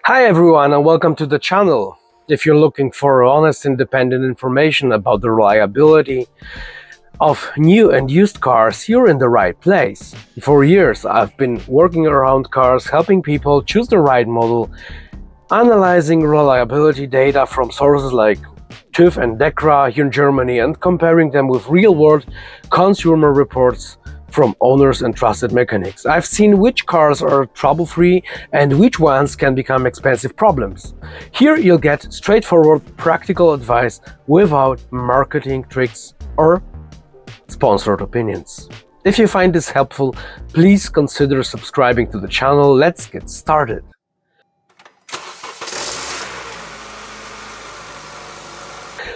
Hi everyone and welcome to the channel. If you're looking for honest independent information about the reliability of new and used cars, you're in the right place. For years I've been working around cars, helping people choose the right model, analyzing reliability data from sources like TÜV and DEKRA here in Germany and comparing them with real-world consumer reports from owners and trusted mechanics. I've seen which cars are trouble-free and which ones can become expensive problems. Here you'll get straightforward, practical advice without marketing tricks or sponsored opinions. If you find this helpful, please consider subscribing to the channel. Let's get started.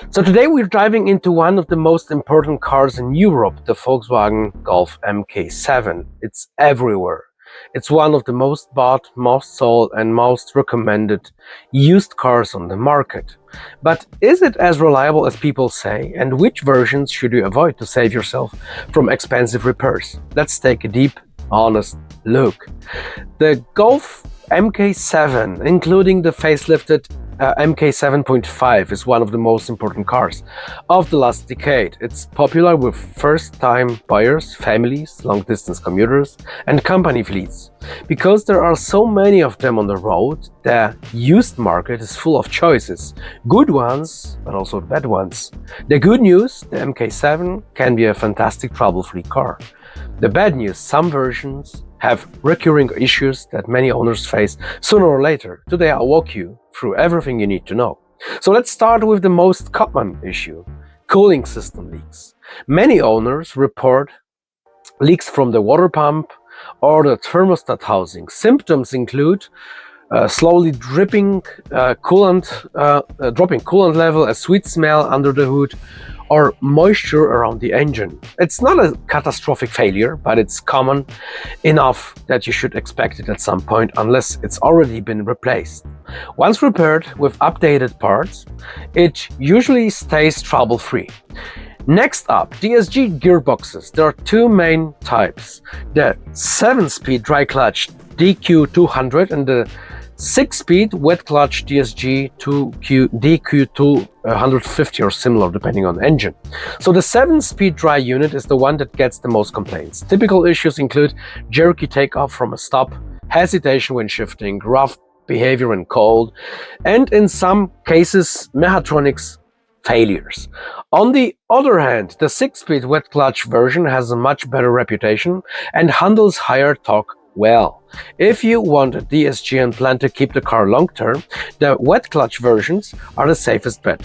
So today we're diving into one of the most important cars in Europe, the Volkswagen Golf Mk7. It's everywhere. It's one of the most bought, most sold and most recommended used cars on the market. But is it as reliable as people say? And which versions should you avoid to save yourself from expensive repairs? Let's take a deep, honest look. The Golf Mk7, including the facelifted Mk7.5, is one of the most important cars of the last decade. It's popular with first-time buyers, families, long-distance commuters, and company fleets. Because there are so many of them on the road, the used market is full of choices, good ones, but also bad ones. The good news, the Mk7 can be a fantastic trouble-free car. The bad news, some versions have recurring issues that many owners face sooner or later. Today I'll walk you through everything you need to know. So let's start with the most common issue: cooling system leaks. Many owners report leaks from the water pump or the thermostat housing. Symptoms include slowly dropping coolant level, a sweet smell under the hood, or moisture around the engine. It's not a catastrophic failure, but it's common enough that you should expect it at some point unless it's already been replaced. Once repaired with updated parts, it usually stays trouble-free. Next up, DSG gearboxes. There are two main types: the 7-speed dry clutch DQ200 and the 6-speed wet clutch DSG DQ250 or similar, depending on the engine. So the 7-speed dry unit is the one that gets the most complaints. Typical issues include jerky takeoff from a stop, hesitation when shifting, rough behavior when cold, and in some cases mechatronics failures. On the other hand, the 6-speed wet clutch version has a much better reputation and handles higher torque well. If you want a DSG and plan to keep the car long-term, the wet clutch versions are the safest bet.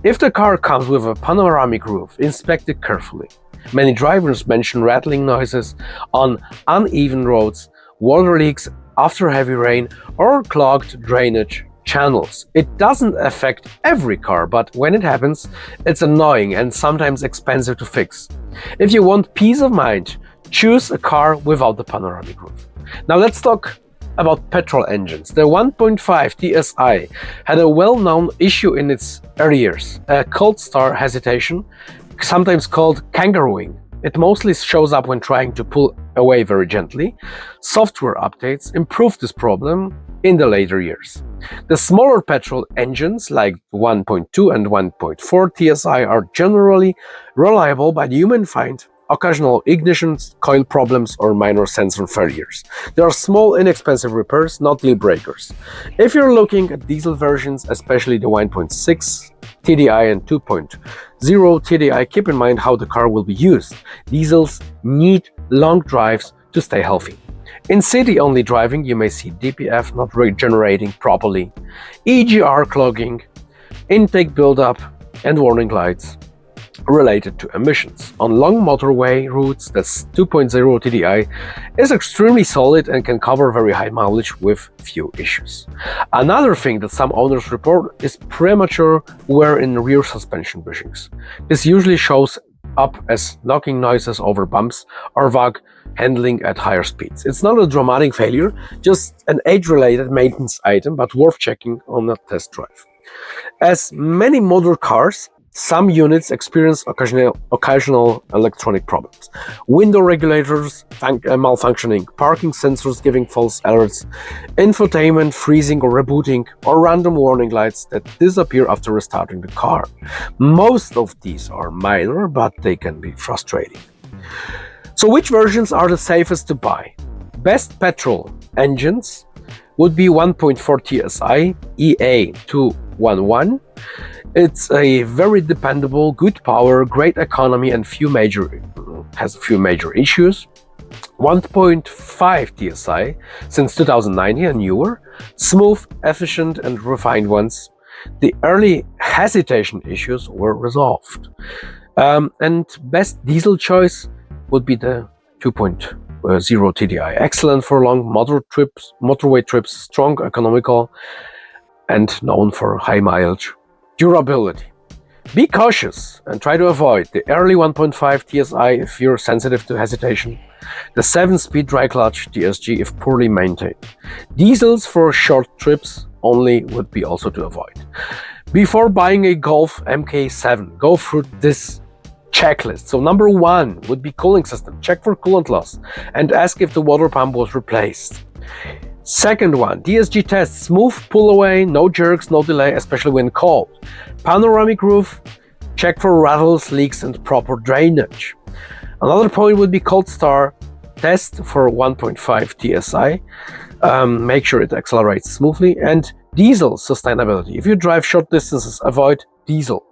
If the car comes with a panoramic roof, inspect it carefully. Many drivers mention rattling noises on uneven roads, water leaks after heavy rain, or clogged drainage channels. It doesn't affect every car, but when it happens, it's annoying and sometimes expensive to fix. If you want peace of mind, choose a car without the panoramic roof. Now let's talk about petrol engines. The 1.5 TSI had a well-known issue in its early years: a cold start hesitation, sometimes called kangarooing. It mostly shows up when trying to pull away very gently. Software updates improved this problem in the later years. The smaller petrol engines like 1.2 and 1.4 TSI are generally reliable, but you may find occasional ignition coil problems or minor sensor failures. They are small, inexpensive repairs, not deal breakers. If you're looking at diesel versions, especially the 1.6 TDI and 2.0 TDI, keep in mind how the car will be used. Diesels need long drives to stay healthy. In city-only driving, you may see DPF not regenerating properly, EGR clogging, intake buildup, and warning lights related to emissions. On long motorway routes, the 2.0 TDI is extremely solid and can cover very high mileage with few issues. Another thing that some owners report is premature wear in rear suspension bushings. This usually shows up as knocking noises over bumps or vague handling at higher speeds. It's not a dramatic failure, just an age-related maintenance item, but worth checking on a test drive. As many modern cars, Some units experience occasional electronic problems. Window regulators malfunctioning, parking sensors giving false alerts, infotainment freezing or rebooting, or random warning lights that disappear after restarting the car. Most of these are minor, but they can be frustrating. So which versions are the safest to buy? Best petrol engines would be 1.4 TSI EA211. It's a very dependable, good power, great economy, and has few major issues. 1.5 TSI since 2019 and newer, smooth, efficient, and refined ones. The early hesitation issues were resolved. And best diesel choice would be the 2.0 TDI. Excellent for long motorway trips, strong, economical, and known for high mileage. Durability. Be cautious and try to avoid the early 1.5 TSI if you're sensitive to hesitation, the 7-speed dry clutch DSG if poorly maintained. Diesels for short trips only would be also to avoid. Before buying a Golf Mk7, go through this checklist. So number 1 would be cooling system. Check for coolant loss and ask if the water pump was replaced. Second one, DSG test, smooth pull away, no jerks, no delay, especially when cold. Panoramic roof, check for rattles, leaks, and proper drainage. Another point would be cold start, test for 1.5 TSI, make sure it accelerates smoothly, and diesel sustainability. If you drive short distances, avoid diesel.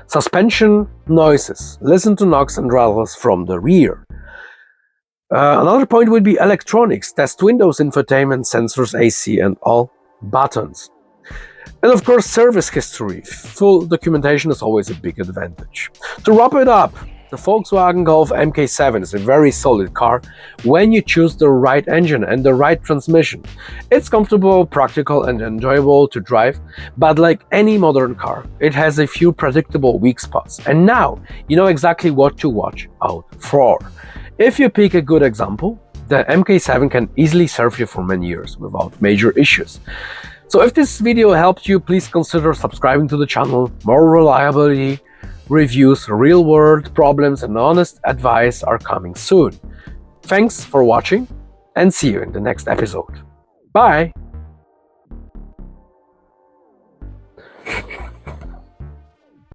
Suspension noises, listen to knocks and rattles from the rear. Another point would be electronics, test windows, infotainment, sensors, AC, and all buttons. And of course, service history. Full documentation is always a big advantage. To wrap it up, the Volkswagen Golf Mk7 is a very solid car when you choose the right engine and the right transmission. It's comfortable, practical, and enjoyable to drive, but like any modern car, it has a few predictable weak spots. And now you know exactly what to watch out for. If you pick a good example, the Mk7 can easily serve you for many years without major issues. So if this video helped you, please consider subscribing to the channel. More reliability, reviews, real-world problems, and honest advice are coming soon. Thanks for watching and see you in the next episode. Bye!